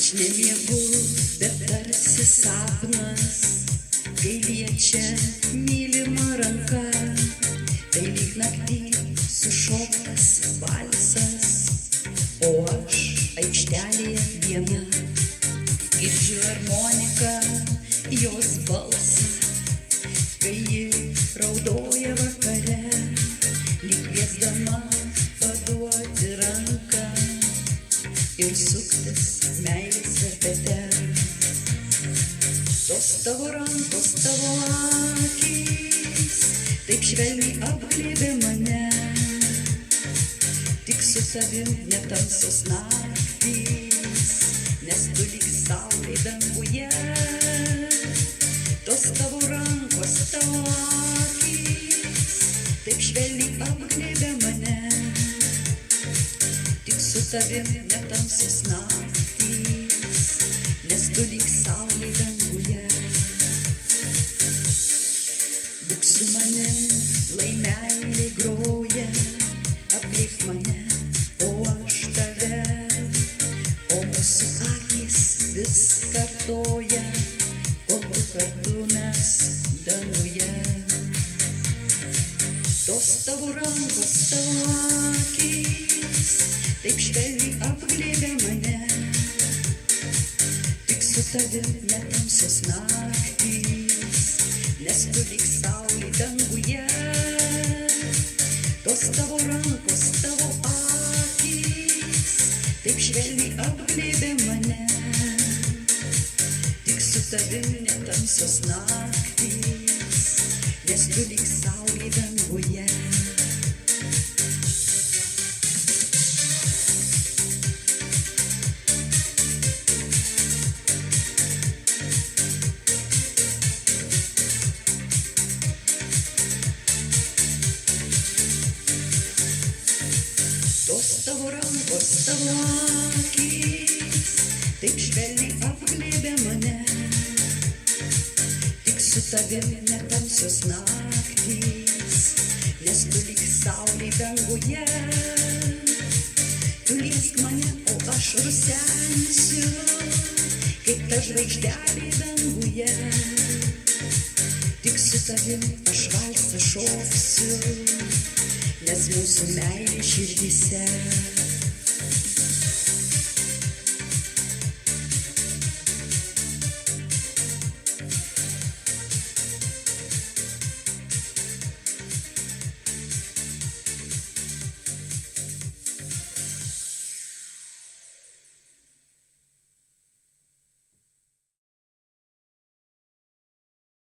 Aš nemiegu, bet tarsi sapnas, kai liečia mylima ranka, tai lyg naktį sušoktas valsas, o aš aikštelėje viena, girdžiu harmoniką, jos balsą, kai ji raudoja vakare, lyg kviesdama paduoti ranką ir suktis meilės verpete. Tos tavo rankos, tavo akys, taip švelniai apglėbė mane, tik su tavim netamsos naktys, nes tu lyg saulė danguje. Tos tavo rankos, tavo akys, taip švelniai apglėbė mane, tik su tavim netamsos naktys, nes tu lyg saulė danguje. Būk su manim, lai meilė groja, apglėbk mane, o aš tave, o mūsų akys vis kartoja, kol tu kartu mes danguje. Tos tavo rankos, tavo akys, taip švelniai apglėbė mane, tik su tavim netamsos naktys, nes tu lyg saulė danguje. Tos tavo rankos, tavo akys, taip švelniai apglėbė mane, tik su tavim netamsos naktys, nes tu lyg saulė danguje. Tos tavo rankos, tavo akys, taip švelniai apglėbė mane, tik su tavim netamsos naktys, nes tu lyg saulė danguje. Tu liesk mane, o aš rusensiu, kaip ta žvaigždelė danguje, tik su tavim aš valsą šoksiu, nes mūsų meilė širdyse.